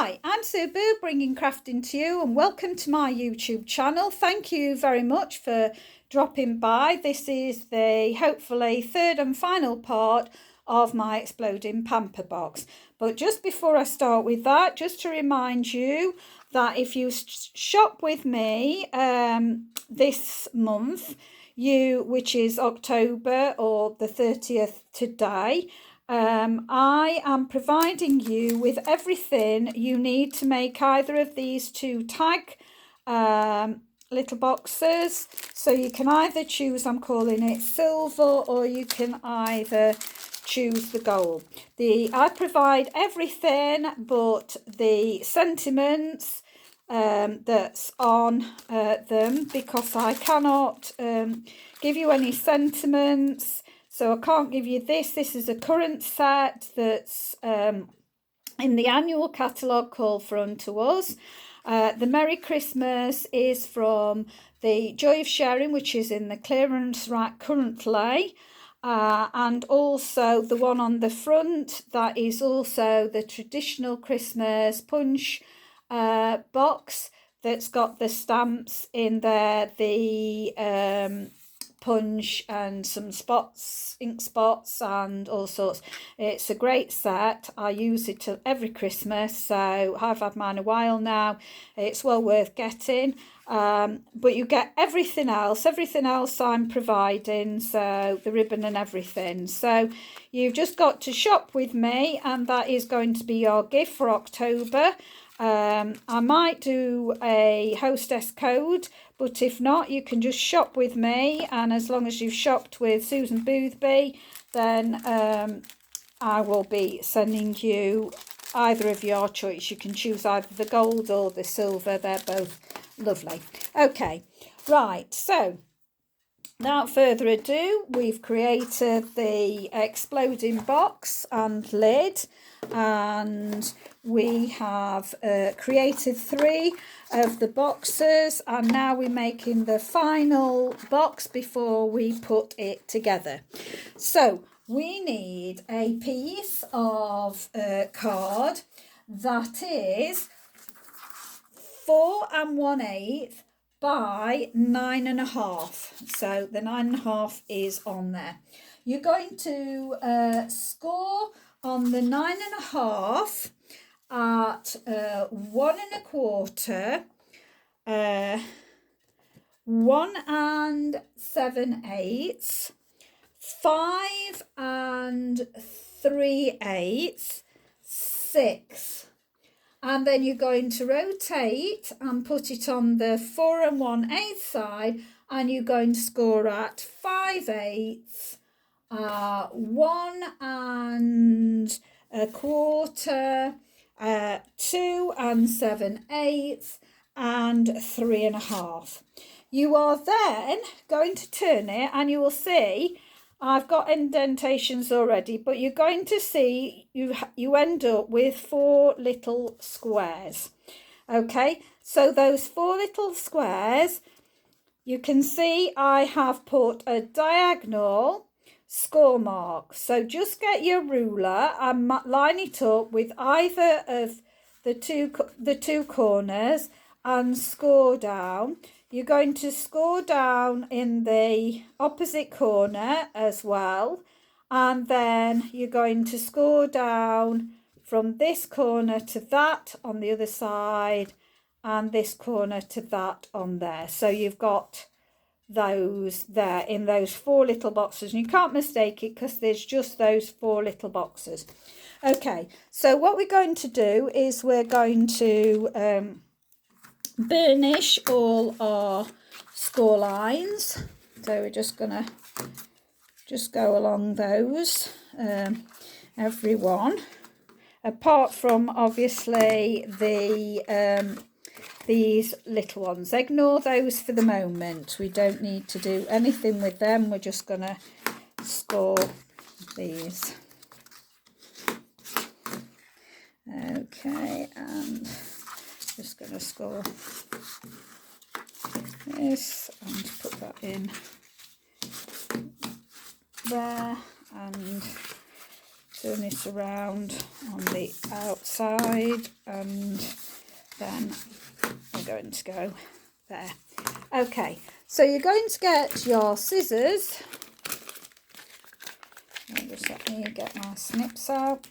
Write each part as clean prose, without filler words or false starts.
Hi, I'm Sue Boo, bringing crafting to you, and welcome to my YouTube channel. Thank you very much for dropping by. This is the hopefully third and final part of my Explodind Pamper box. But just before I start with that, just to remind you that if you shop with me this month, which is October or the 30th today, I am providing you with everything you need to make either of these two tag little boxes. So you can either choose, I'm calling it silver, or you can either choose the gold. I provide everything but the sentiments that's on them, because I cannot give you any sentiments. So I can't give you this. This is a current set that's in the annual catalogue called For Unto Us. The Merry Christmas is from the Joy of Sharing, which is in the clearance rack currently. And also the one on the front, that is also the traditional Christmas punch box that's got the stamps in there, the punch and some spots, ink spots and all sorts. It's a great set. I use it every Christmas, so I've had mine a while now. It's well worth getting. But you get everything else I'm providing, so the ribbon and everything. So you've just got to shop with me, and that is going to be your gift for October. I might do a hostess code, but if not, you can just shop with me, and as long as you've shopped with Susan Boothby, then I will be sending you either of your choice. You can choose either the gold or the silver. They're both lovely. Okay, right, so without further ado, we've created the exploding box and lid, and we have created 3 of the boxes, and now we're making the final box before we put it together. So we need a piece of card that is 4 1/8 by 9 1/2. So the 9 1/2 is on there. You're going to score on the 9 1/2 at 1 1/4, 1 7/8, 5 3/8, 6. And then you're going to rotate and put it on the 4 1/8 side, and you're going to score at 5/8, 1 1/4, 2 7/8, and 3 1/2. You are then going to turn it, and you will see I've got indentations already, but you're going to see you end up with 4 little squares. Okay, so those 4 little squares, you can see I have put a diagonal score mark. So just get your ruler and line it up with either of the two corners and score down. You're going to score down in the opposite corner as well, and then you're going to score down from this corner to that on the other side, and this corner to that on there. So you've got those there in those 4 little boxes, and you can't mistake it because there's just those 4 little boxes. Okay, so what we're going to do is we're going to burnish all our score lines. So we're just gonna go along those, every one, apart from obviously the these little ones. Ignore those for the moment. We don't need to do anything with them. We're just gonna score these. Okay, and just going to score this and put that in there and turn it around on the outside, and then we're going to go there. Okay, so you're going to get your scissors. Just let me get my snips out.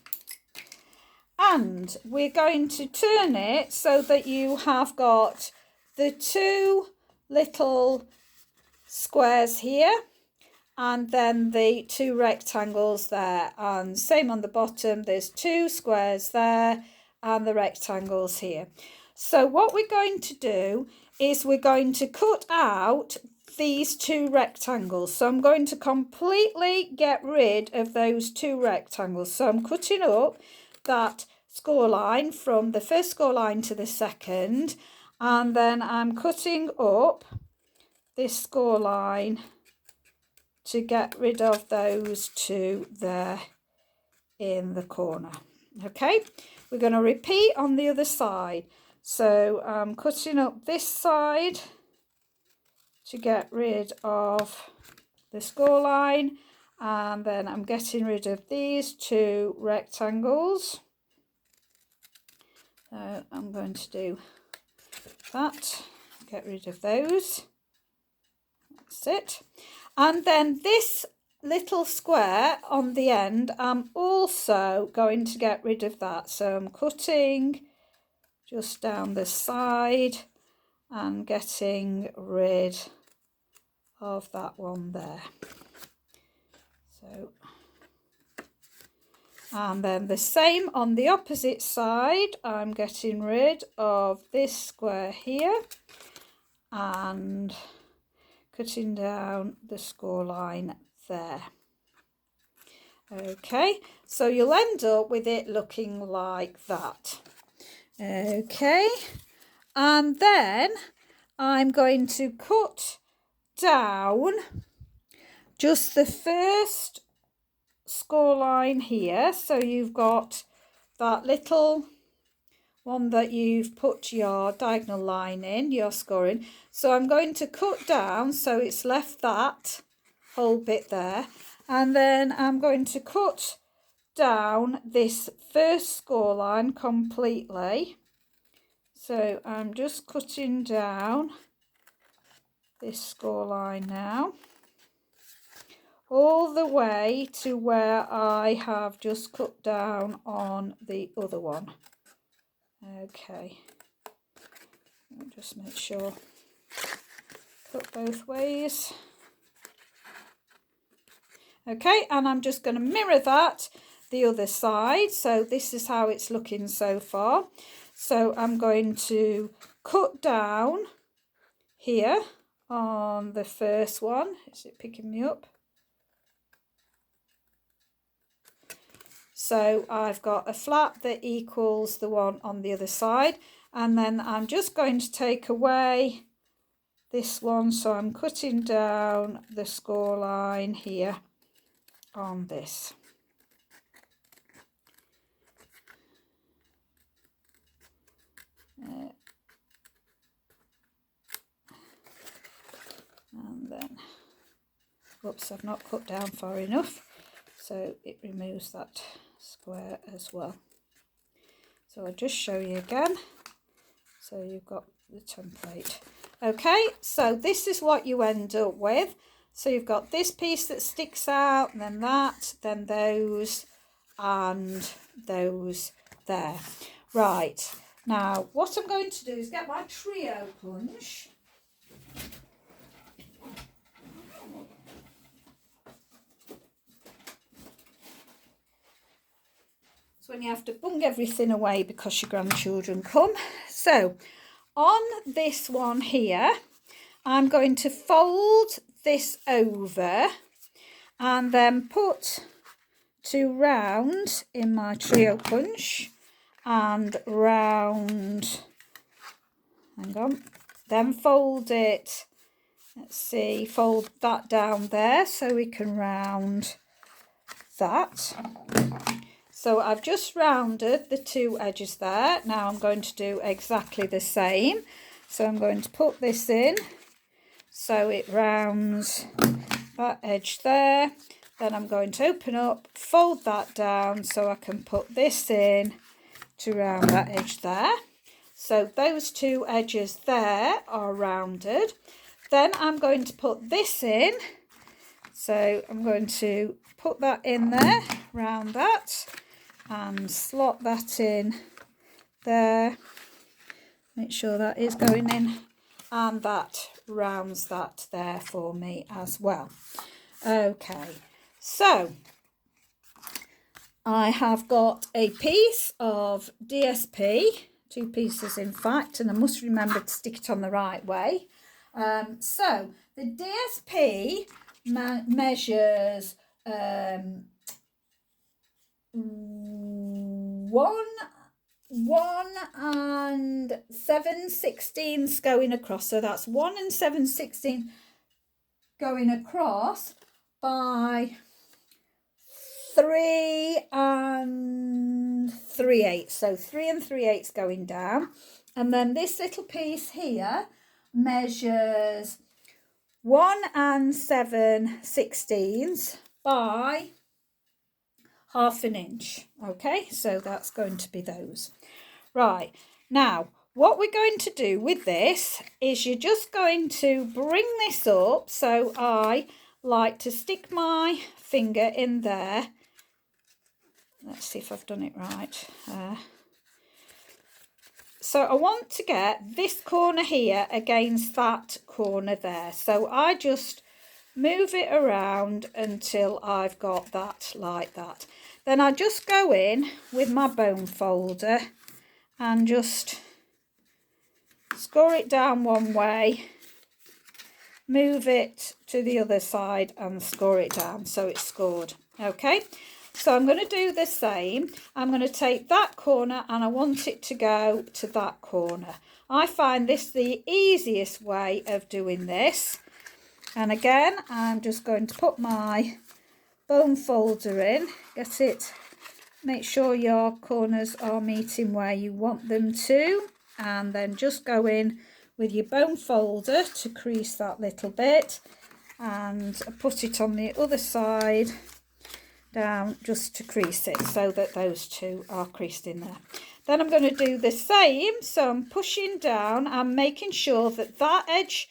And we're going to turn it so that you have got the two little squares here and then the two rectangles there, and same on the bottom, there's two squares there and the rectangles here. So what we're going to do is we're going to cut out these two rectangles. So I'm going to completely get rid of those two rectangles. So I'm cutting up that score line from the first score line to the second, and then I'm cutting up this score line to get rid of those two there in the corner. Okay, we're going to repeat on the other side. So I'm cutting up this side to get rid of the score line, and then I'm getting rid of these two rectangles. So I'm going to do that, get rid of those. That's it. And then this little square on the end, I'm also going to get rid of that. So I'm cutting just down the side and getting rid of that one there. So, and then the same on the opposite side, I'm getting rid of this square here and cutting down the score line there. Okay, so you'll end up with it looking like that. Okay, and then I'm going to cut down just the first score line here. So you've got that little one that you've put your diagonal line in, your scoring. So I'm going to cut down so it's left that whole bit there, and then I'm going to cut down this first score line completely. So I'm just cutting down this score line now all the way to where I have just cut down on the other one. Okay, I'll just make sure cut both ways. Okay, and I'm just going to mirror that the other side. So this is how it's looking so far. So I'm going to cut down here on the first one. Is it picking me up? So I've got a flap that equals the one on the other side, and then I'm just going to take away this one. So I'm cutting down the score line here on this. And then, whoops, I've not cut down far enough, so it removes that square as well. So I'll just show you again. So you've got the template. Okay, so this is what you end up with. So you've got this piece that sticks out, and then that, then those, and those there. Right, now what I'm going to do is get my trio punch. It's when you have to bung everything away because your grandchildren come. So on this one here, I'm going to fold this over and then put two round in my trio punch and round, hang on, then fold it, let's see, fold that down there so we can round that. So I've just rounded the two edges there. Now I'm going to do exactly the same. So I'm going to put this in so it rounds that edge there. Then I'm going to open up, fold that down so I can put this in to round that edge there. So those two edges there are rounded. Then I'm going to put this in. So I'm going to put that in there, round that, and slot that in there. Make sure that is going in, and that rounds that there for me as well. Okay, so I have got a piece of DSP, 2 pieces in fact, and I must remember to stick it on the right way. So the DSP measures 1 and 7/16 going across. So that's 1 and 7/16 going across by 3 and 3/8. So 3 and 3/8 going down. And then this little piece here measures 1 and 7/16 by 1/2 inch. Okay, so that's going to be those. Right, now what we're going to do with this is you're just going to bring this up. So I like to stick my finger in there. Let's see if I've done it right. So I want to get this corner here against that corner there. So I just move it around until I've got that like that. Then I just go in with my bone folder and just score it down one way, move it to the other side and score it down so it's scored. Okay, so I'm going to do the same. I'm going to take that corner and I want it to go to that corner. I find this the easiest way of doing this. And again, I'm just going to put my bone folder in, get it, make sure your corners are meeting where you want them to, and then just go in with your bone folder to crease that little bit and put it on the other side down just to crease it so that those two are creased in there. Then I'm going to do the same, so I'm pushing down and making sure that that edge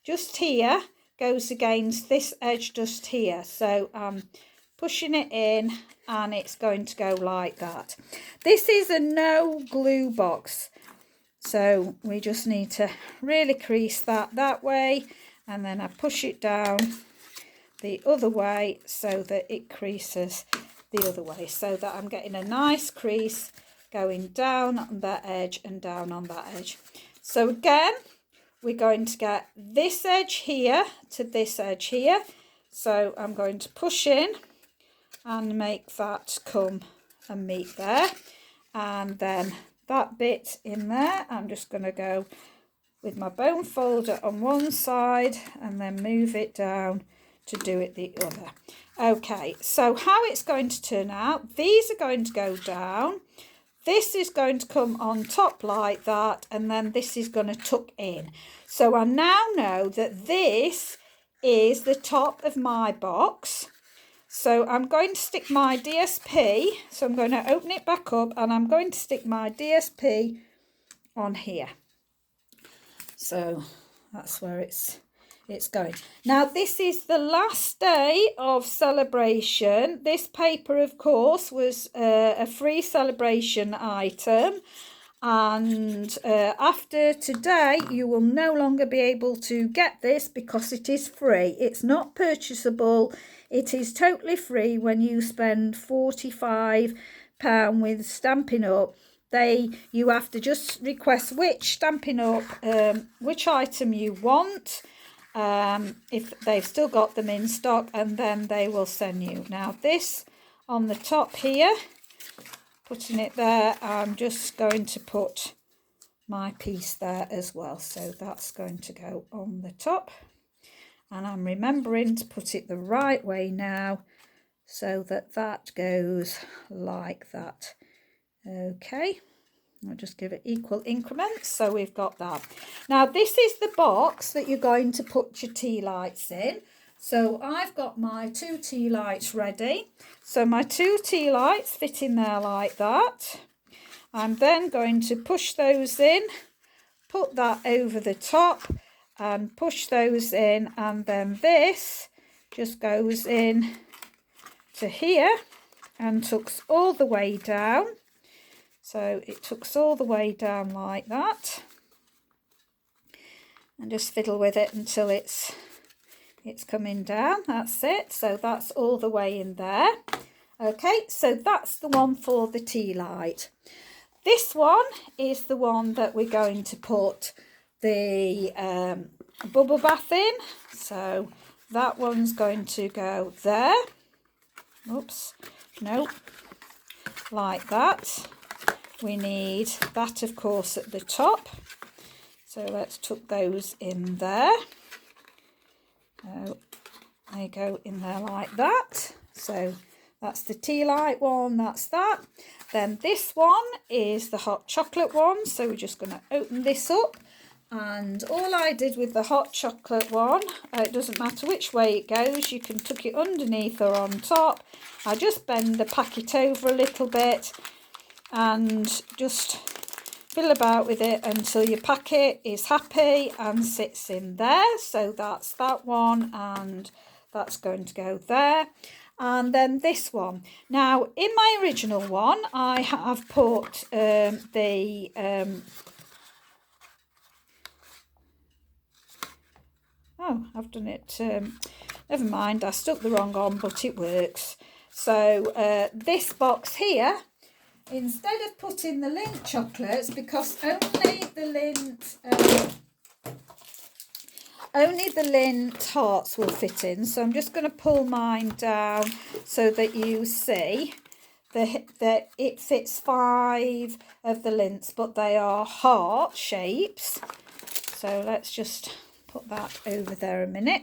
just here goes against this edge just here. So I'm pushing it in and it's going to go like that. This is a no glue box, so we just need to really crease that way, and then I push it down the other way so that it creases the other way, so that I'm getting a nice crease going down on that edge and down on that edge. So again, we're going to get this edge here to this edge here. So I'm going to push in and make that come and meet there. And then that bit in there, I'm just going to go with my bone folder on one side and then move it down to do it the other. Okay, so how it's going to turn out, these are going to go down. This is going to come on top like that, and then this is going to tuck in. So I now know that this is the top of my box. So I'm going to stick my DSP. So I'm going to open it back up and I'm going to stick my DSP on here. So that's where it's going. Now this is the last day of celebration. This paper, of course, was a free celebration item, and after today you will no longer be able to get this because it is free. It's not purchasable. It is totally free when you spend £45 with Stampin' Up. You have to just request which Stampin' Up, which item you want, if they've still got them in stock, and then they will send you. Now this on the top here, putting it there, I'm just going to put my piece there as well. So that's going to go on the top, and I'm remembering to put it the right way now so that that goes like that. Okay, I'll just give it equal increments. So we've got that. Now this is the box that you're going to put your tea lights in. So I've got my 2 tea lights ready. So my 2 tea lights fit in there like that. I'm then going to push those in, put that over the top and push those in, and then this just goes in to here and tucks all the way down. So it tucks all the way down like that, and just fiddle with it until it's coming down. That's it. So that's all the way in there. Okay, so that's the one for the tea light. This one is the one that we're going to put the bubble bath in. So that one's going to go there. Oops, no, like that. We need that, of course, at the top. So let's tuck those in there. So they go in there like that. So that's the tea light one, that's that. Then this one is the hot chocolate one. So we're just going to open this up. And all I did with the hot chocolate one, it doesn't matter which way it goes, you can tuck it underneath or on top. I just bend the packet over a little bit and just fiddle about with it until your packet is happy and sits in there. So that's that one, and that's going to go there. And then this one. Now, in my original one, I have put oh, I've done it. Never mind, I stuck the wrong on, but it works. So this box here, instead of putting the Lindt chocolates, because only the Lindt hearts will fit in, so I'm just going to pull mine down so that you see that it fits 5 of the Lindts, but they are heart shapes. So let's just put that over there a minute.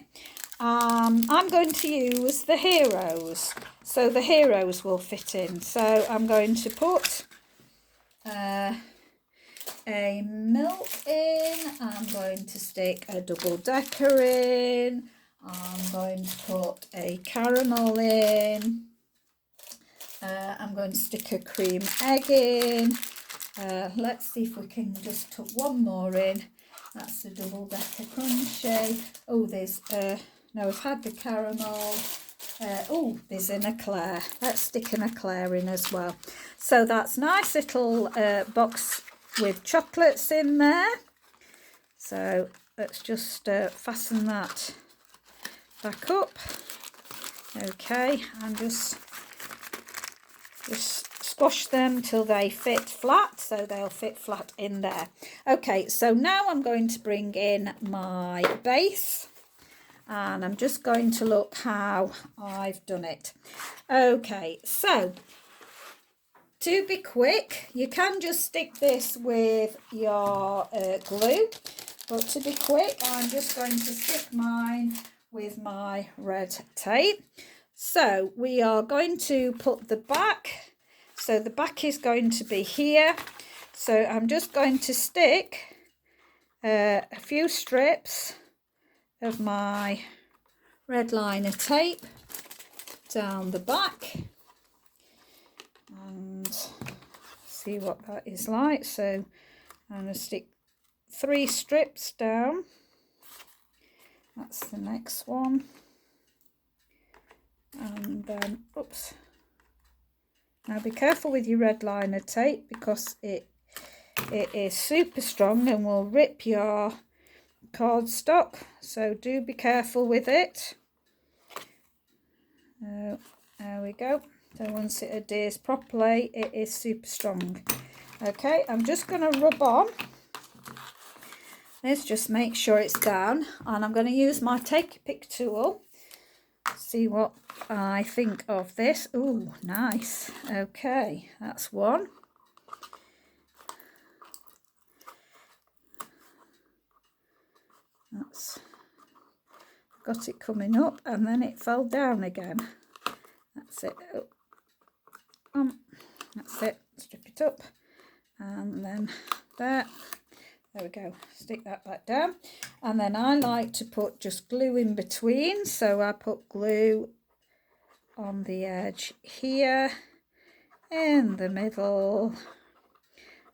I'm going to use the heroes, so the heroes will fit in. So I'm going to put a milk in, I'm going to stick a double decker in, I'm going to put a caramel in, I'm going to stick a cream egg in, let's see if we can just tuck one more in. That's the double decker crunchy. Oh, there's no, I've had the caramel. Oh, there's an eclair. Let's stick an eclair in as well. So that's nice little box with chocolates in there. So let's just fasten that back up. Okay, and just squash them till they fit flat, so they'll fit flat in there. Okay, so now I'm going to bring in my base, and I'm just going to look how I've done it. Okay, so to be quick, you can just stick this with your glue, but to be quick, I'm just going to stick mine with my red tape. So we are going to put the back, so the back is going to be here. So I'm just going to stick a few strips of my red liner tape down the back and see what that is like. So I'm going to stick 3 strips down. That's the next one. And then, oops. Now be careful with your red liner tape, because it is super strong and will rip your cardstock, so do be careful with it. There we go. So once it adheres properly, it is super strong. Okay, I'm just going to rub on. Let's just make sure it's down, and I'm going to use my take your pick tool. See what I think of this. Ooh, nice. Okay, that's one. That's got it coming up, and then it fell down again. That's it. That's it. Strip it up, and then there we go. Stick that back down. And then I like to put just glue in between, so I put glue on the edge here, in the middle,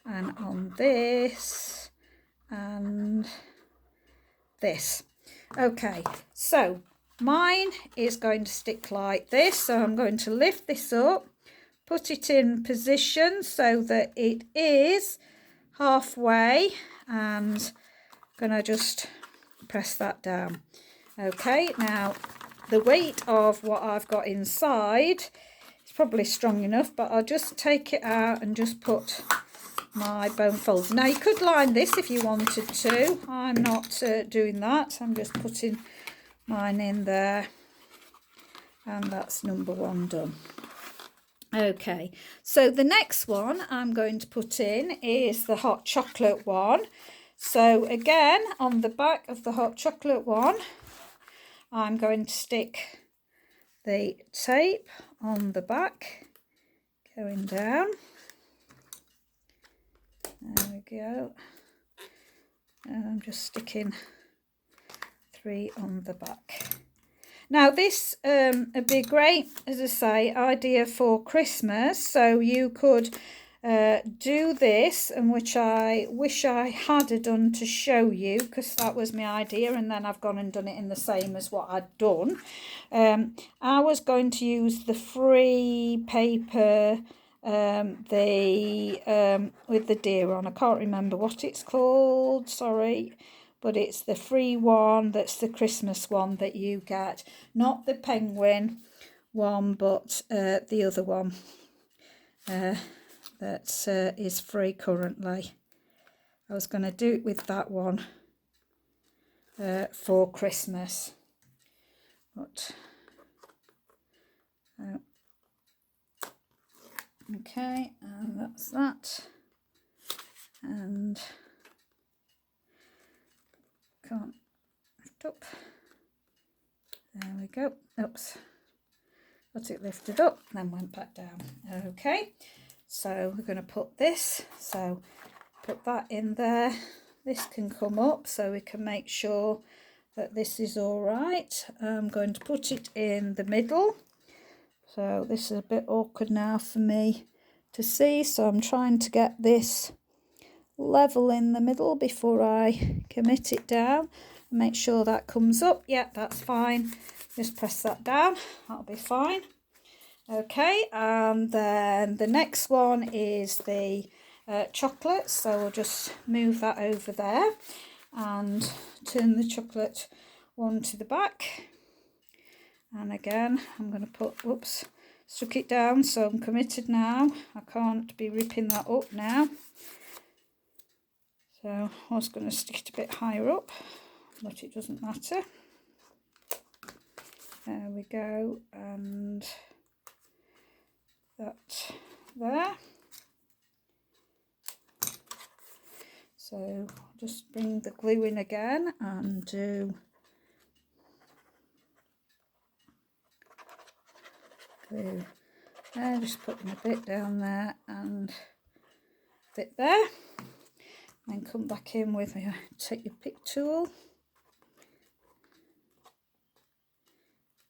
and on this and this. Okay, so mine is going to stick like this, so I'm going to lift this up, put it in position so that it is halfway, and I'm going to just press that down. Okay, now the weight of what I've got inside is probably strong enough, but I'll just take it out and just put my bone folds. Now you could line this if you wanted to. I'm not doing that. I'm just putting mine in there, and that's number one done. Okay, so the next one I'm going to put in is the hot chocolate one. So again, on the back of the hot chocolate one, I'm going to stick the tape on the back going down. There we go. And I'm just sticking 3 on the back. Now this would be a great, as I say, idea for Christmas. So you could do this, and which I wish I had done to show you, because that was my idea, and then I've gone and done it in the same as what I'd done. I was going to use the free paper, with the deer on. I can't remember what it's called, sorry, but it's the free one, that's the Christmas one that you get, not the penguin one, but the other one that is free currently. I was going to do it with that one for Christmas, but okay, and that's that, and can't lift up, there we go, oops, got it lifted up, then went back down. Okay, so we're going to put this, so put that in there, this can come up so we can make sure that this is all right. I'm going to put it in the middle, so this is a bit awkward now for me to see, so I'm trying to get this level in the middle before I commit it down. Make sure that comes up. Yeah, that's fine, just press that down, that'll be fine. Okay, and then the next one is the chocolate, so we'll just move that over there and turn the chocolate one to the back. And again, I'm going to put, whoops, stuck it down, so I'm committed now. I can't be ripping that up now. So I was going to stick it a bit higher up, but it doesn't matter. There we go, and that there. So just bring the glue in again and do glue there, just putting a bit down there and a bit there, then come back in with your, take your pick tool,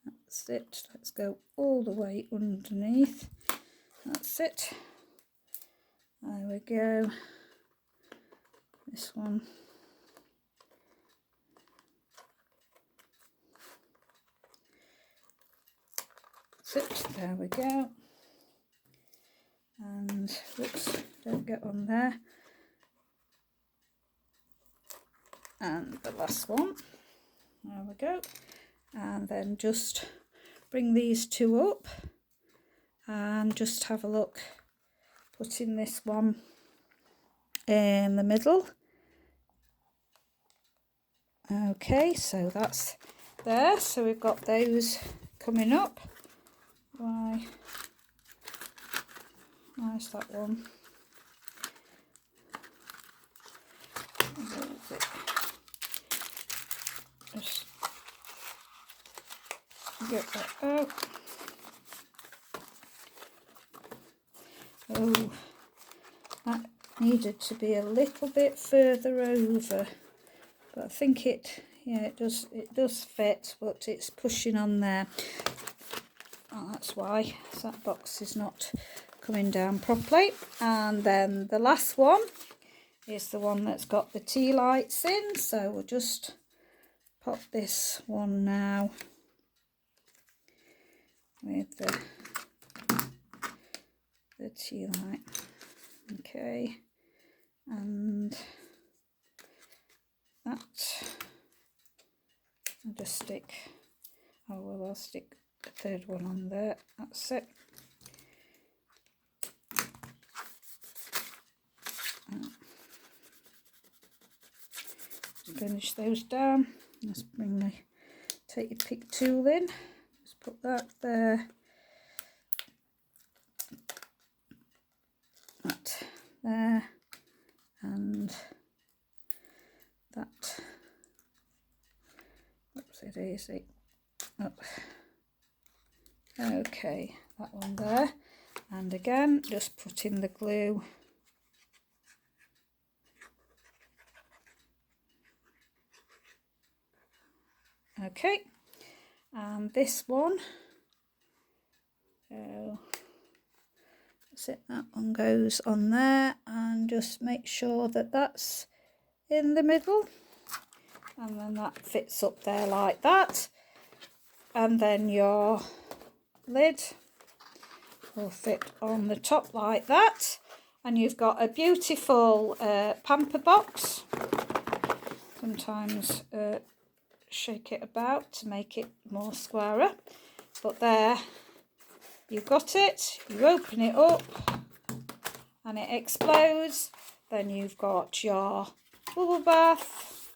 that's it, let's go all the way underneath, that's it, there we go, this one, that's it, there we go, and whoops, don't get on there, and the last one, there we go, and then just bring these two up and just have a look, putting this one in the middle. Okay, so that's there, so we've got those coming up. Why is that one? Just get that out. Oh, that needed to be a little bit further over, but I think yeah, it does fit, but it's pushing on there. Oh, that's why that box is not coming down properly. And then the last one is the one that's got the tea lights in, so we'll just pop this one now with the tea light. Okay, and that I'll just stick, oh well, I'll stick the third one on there. That's it. Finish those down. Let's take your pick tool in. Just put that there. That there, and that. Oops, it is it. Up. Okay, that one there, and again, just put in the glue. Okay, and this one. So that's it. That one goes on there, and just make sure that that's in the middle, and then that fits up there like that. And then your lid will fit on the top like that, and you've got a beautiful pamper box. Sometimes shake it about to make it more squarer, but there you've got it. You open it up and it explodes. Then you've got your bubble bath,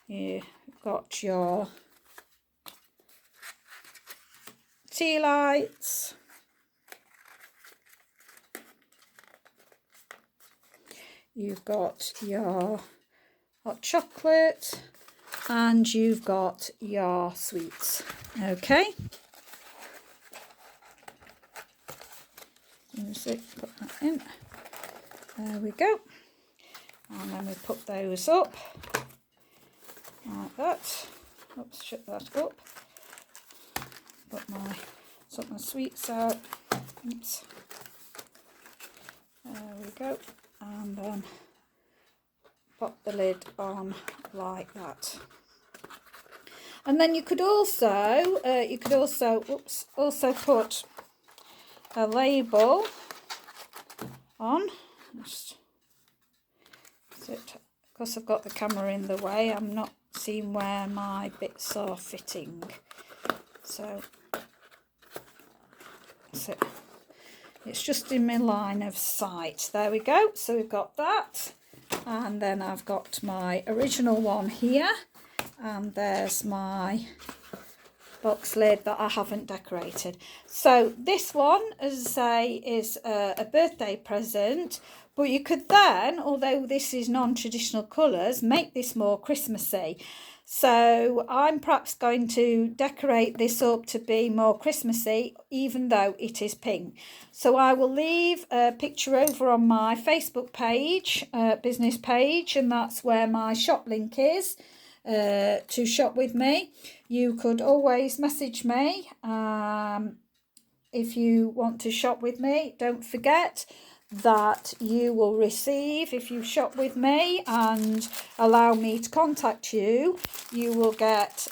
you've got your tea lights, you've got your hot chocolate, and you've got your sweets. Okay, put that in. There we go. And then we put those up like that. Oops, shut that up. Sort my sweets out. Oops. There we go. And then pop the lid on like that. And then you could also also put a label on. Just because I've got the camera in the way, I'm not seeing where my bits are fitting. So it's just in my line of sight. There we go. So we've got that, and then I've got my original one here, and there's my box lid that I haven't decorated. So this one, as I say, is a birthday present, but you could then, although this is non-traditional colours, make this more Christmassy. So I'm perhaps going to decorate this up to be more Christmassy, even though it is pink. So I will leave a picture over on my Facebook page, business page, and that's where my shop link is to shop with me. You could always message me if you want to shop with me. Don't forget that you will receive, if you shop with me and allow me to contact you, you will get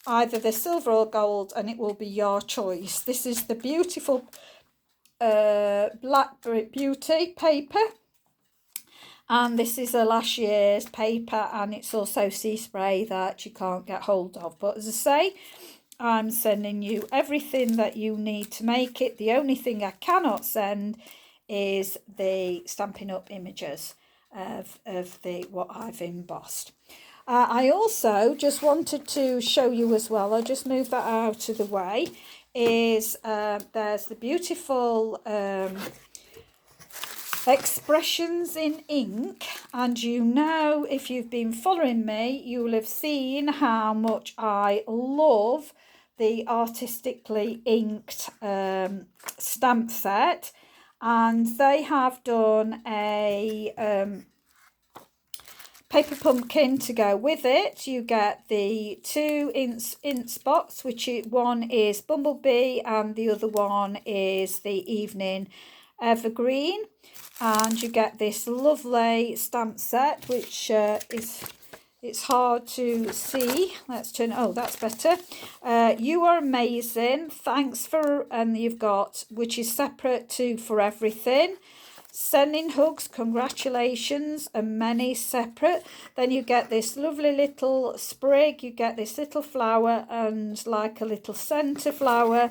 either the silver or gold, and it will be your choice. This is the beautiful Black Beauty paper, and this is a last year's paper, and it's also sea spray that you can't get hold of. But as I say, I'm sending you everything that you need to make it. The only thing I cannot send is the Stampin' Up images of what I've embossed. I also just wanted to show you as well, I'll just move that out of the way, is there's the beautiful expressions in ink, and you know, if you've been following me, you will have seen how much I love the artistically inked stamp set, and they have done a paper pumpkin to go with it. You get the 2 ink spots, which one is Bumblebee and the other one is the Evening Evergreen. And you get this lovely stamp set, which it's hard to see. Let's turn, oh, that's better. You are amazing. Thanks for, and you've got, which is separate to For Everything. Sending hugs, congratulations, and many separate. Then you get this lovely little sprig. You get this little flower and like a little centre flower.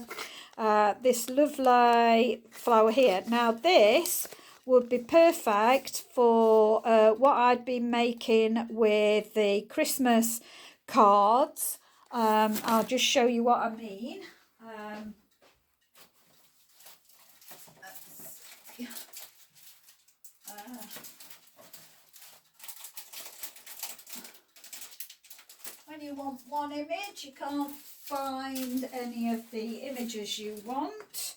This lovely flower here. Now this would be perfect for what I'd be making with the Christmas cards. I'll just show you what I mean. When you want one image, you can't find any of the images you want.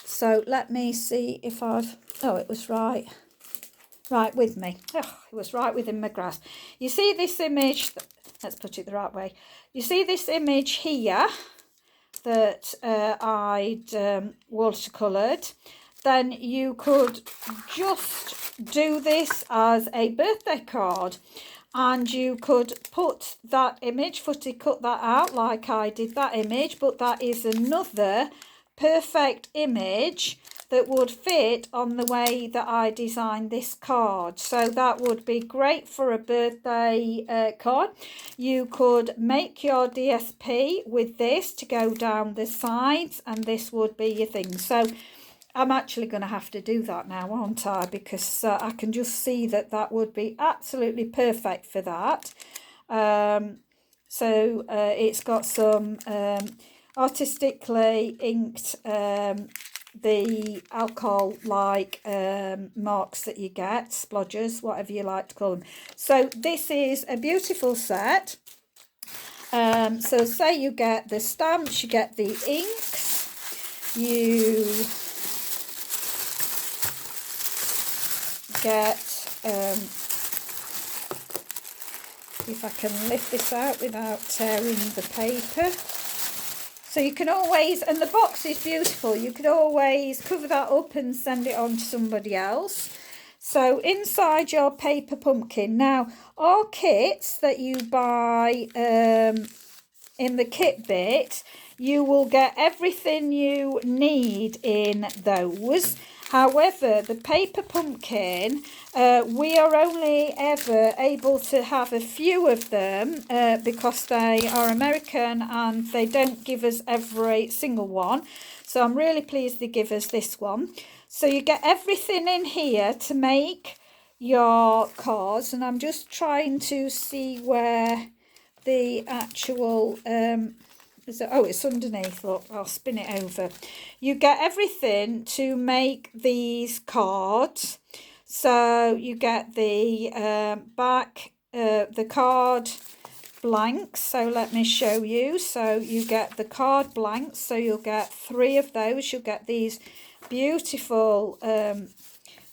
So let me see if I've, oh, it was right with me. Oh, it was right within my grasp. You see this image, let's put it the right way. You see this image here that I'd watercoloured. Then you could just do this as a birthday card. And you could put that image, cut that out like I did that image, but that is another perfect image that would fit on the way that I designed this card. So that would be great for a birthday card. You could make your DSP with this to go down the sides, and this would be your thing. So I'm actually going to have to do that now, aren't I? Because I can just see that that would be absolutely perfect for that. So it's got some artistically inked the alcohol-like marks that you get, splodgers, whatever you like to call them. So this is a beautiful set. So say you get the stamps, you get the inks, you get, if I can lift this out without tearing the paper. So you can always, and the box is beautiful, you could always cover that up and send it on to somebody else. So inside your paper pumpkin, now our kits that you buy in the kit bit, you will get everything you need in those. However, the paper pumpkin, we are only ever able to have a few of them because they are American and they don't give us every single one. So I'm really pleased they give us this one. So you get everything in here to make your cards, and I'm just trying to see where the actual oh, it's underneath. Look, I'll spin it over. You get everything to make these cards. So you get the back, the card blanks. So let me show you. So you get the card blanks. So you'll get 3 of those. You'll get these beautiful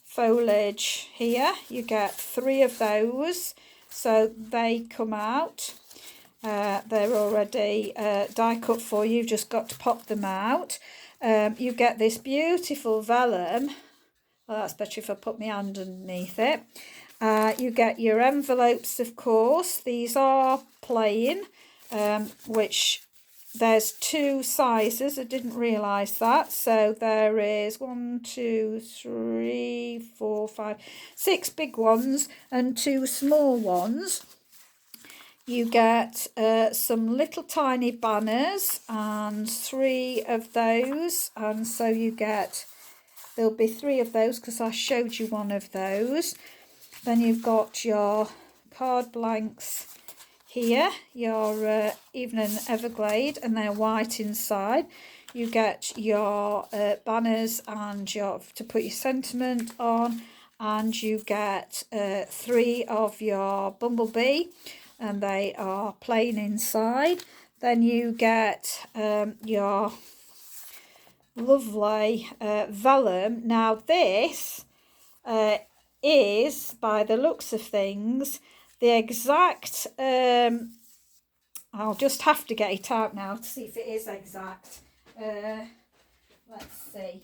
foliage here. You get 3 of those. So they come out. They're already die cut for you. You've just got to pop them out. You get this beautiful vellum. Well, that's better if I put my hand underneath it. You get your envelopes, of course. These are plain, which there's 2 sizes. I didn't realise that. So there is 1, 2, 3, 4, 5, 6 big ones and 2 small ones. You get some little tiny banners and 3 of those, and so you get, there'll be 3 of those because I showed you one of those. Then you've got your card blanks here, your Evening Everglade, and they're white inside. You get your banners and your, to put your sentiment on, and you get 3 of your Bumblebee, and they are plain inside. Then you get your lovely vellum. Now this is, by the looks of things, the exact, I'll just have to get it out now to see if it is exact. Let's see.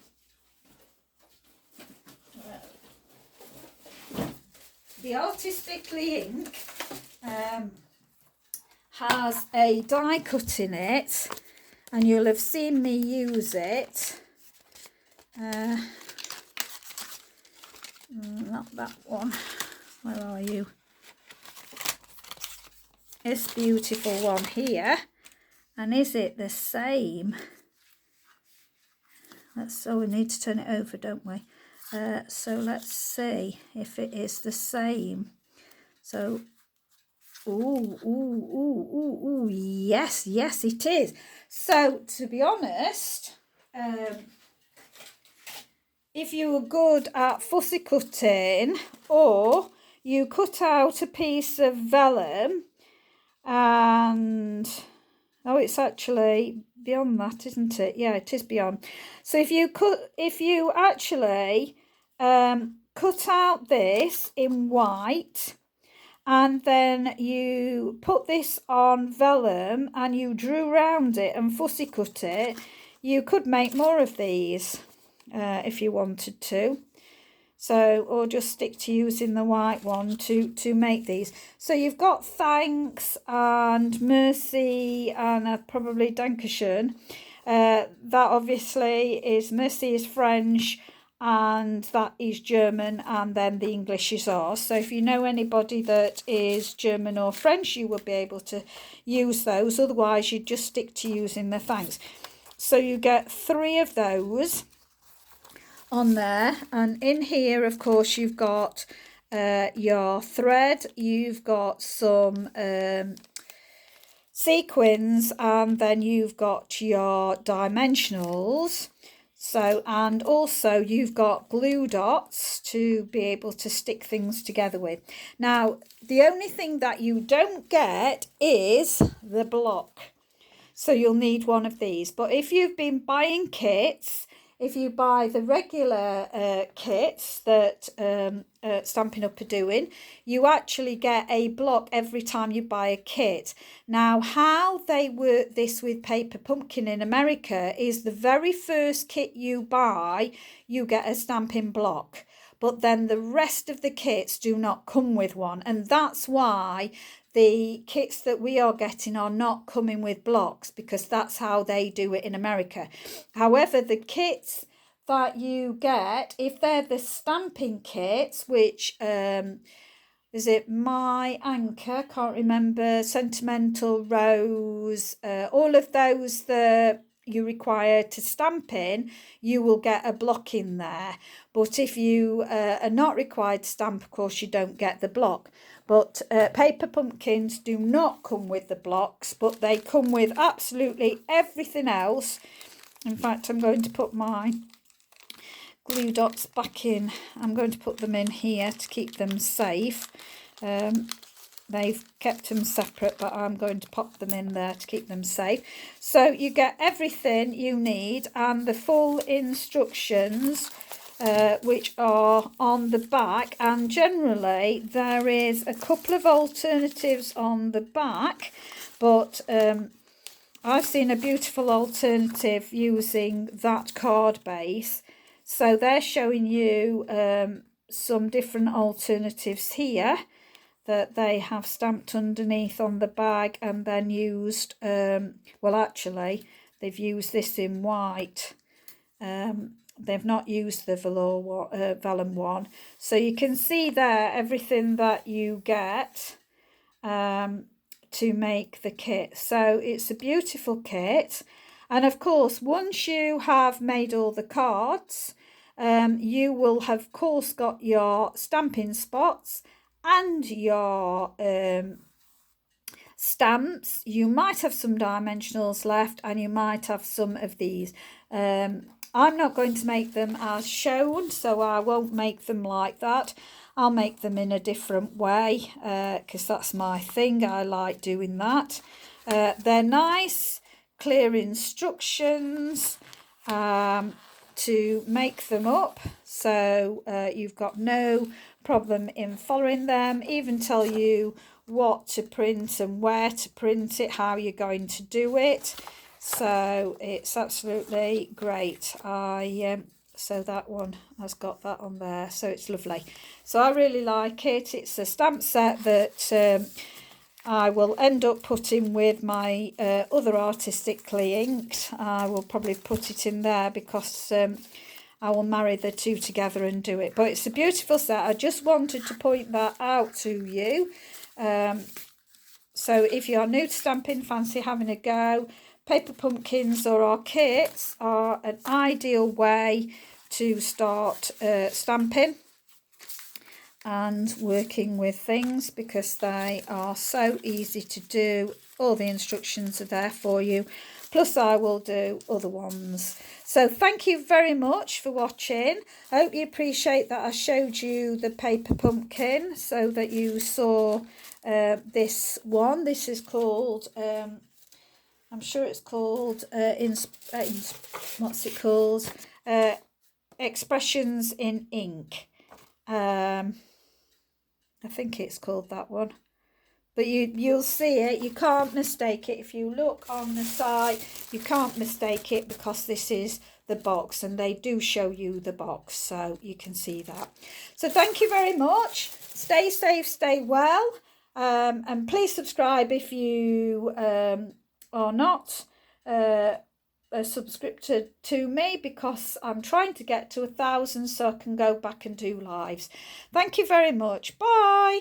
The Artistically Ink has a die cut in it, and you'll have seen me use it. Not that one. Where are you? This beautiful one here. And is it the same? So we need to turn it over, don't we? So let's see if it is the same. So, ooh, yes, it is. So, to be honest, if you were good at fussy cutting, or you cut out a piece of vellum and, oh, it's actually beyond that, isn't it? Yeah, it is beyond. So if you actually cut out this in white, and then you put this on vellum and you drew round it and fussy cut it, you could make more of these if you wanted to. So, or just stick to using the white one to make these. So you've got thanks and mercy and probably Dankeschön. That obviously is, mercy is French and that is German, and then the English is ours. So if you know anybody that is German or French, you will be able to use those. Otherwise, you just stick to using the thanks. So you get 3 of those on there, and in here of course you've got your thread, you've got some sequins, and then you've got your dimensionals. So, and also you've got glue dots to be able to stick things together with. Now, the only thing that you don't get is the block. So you'll need one of these. But if you've been buying kits, if you buy the regular kits that Stampin' Up are doing, you actually get a block every time you buy a kit. Now, how they work this with Paper Pumpkin in America is the very first kit you buy, you get a stamping block. But then the rest of the kits do not come with one. And that's why the kits that we are getting are not coming with blocks, because that's how they do it in America. However, the kits that you get, if they're the stamping kits, which is it My Anchor, can't remember, Sentimental Rose, all of those that you require to stamp in, you will get a block in there. But if you are not required to stamp, of course you don't get the block. But Paper Pumpkins do not come with the blocks, but they come with absolutely everything else. In fact, I'm going to put my glue dots back in. I'm going to put them in here to keep them safe. They've kept them separate, but I'm going to pop them in there to keep them safe. So you get everything you need, and the full instructions which are on the back, and generally there is a couple of alternatives on the back, but I've seen a beautiful alternative using that card base. So they're showing you some different alternatives here that they have stamped underneath on the bag, and then used, well actually they've used this in white. They've not used the vellum one. So you can see there everything that you get to make the kit. So it's a beautiful kit. And of course, once you have made all the cards, you will have of course got your stamping spots and your stamps. You might have some dimensionals left, and you might have some of these. I'm not going to make them as shown, so I won't make them like that. I'll make them in a different way, because that's my thing. I like doing that. They're nice, clear instructions. to make them up, so you've got no problem in following them, even tell you what to print and where to print it, how you're going to do it. So it's absolutely great. So that one has got that on there, so it's lovely. So I really like it. It's a stamp set that I will end up putting with my other artistically inked. I will probably put it in there because I will marry the two together and do it. But it's a beautiful set. I just wanted to point that out to you. So if you're new to stamping, fancy having a go, paper pumpkins or our kits are an ideal way to start stamping and working with things, because they are so easy to do. All the instructions are there for you, plus I will do other ones. So thank you very much for watching. I hope you appreciate that I showed you the paper pumpkin so that you saw this one. This is called I'm sure it's called what's it called, Expressions in Ink. I think it's called that one, but you'll see it. You can't mistake it. If you look on the side, you can't mistake it, because this is the box, and they do show you the box, so you can see that. So thank you very much. Stay safe, stay well, and please subscribe if you are not a subscriptor to me, because I'm trying to get to 1,000 so I can go back and do lives. Thank you very much. Bye.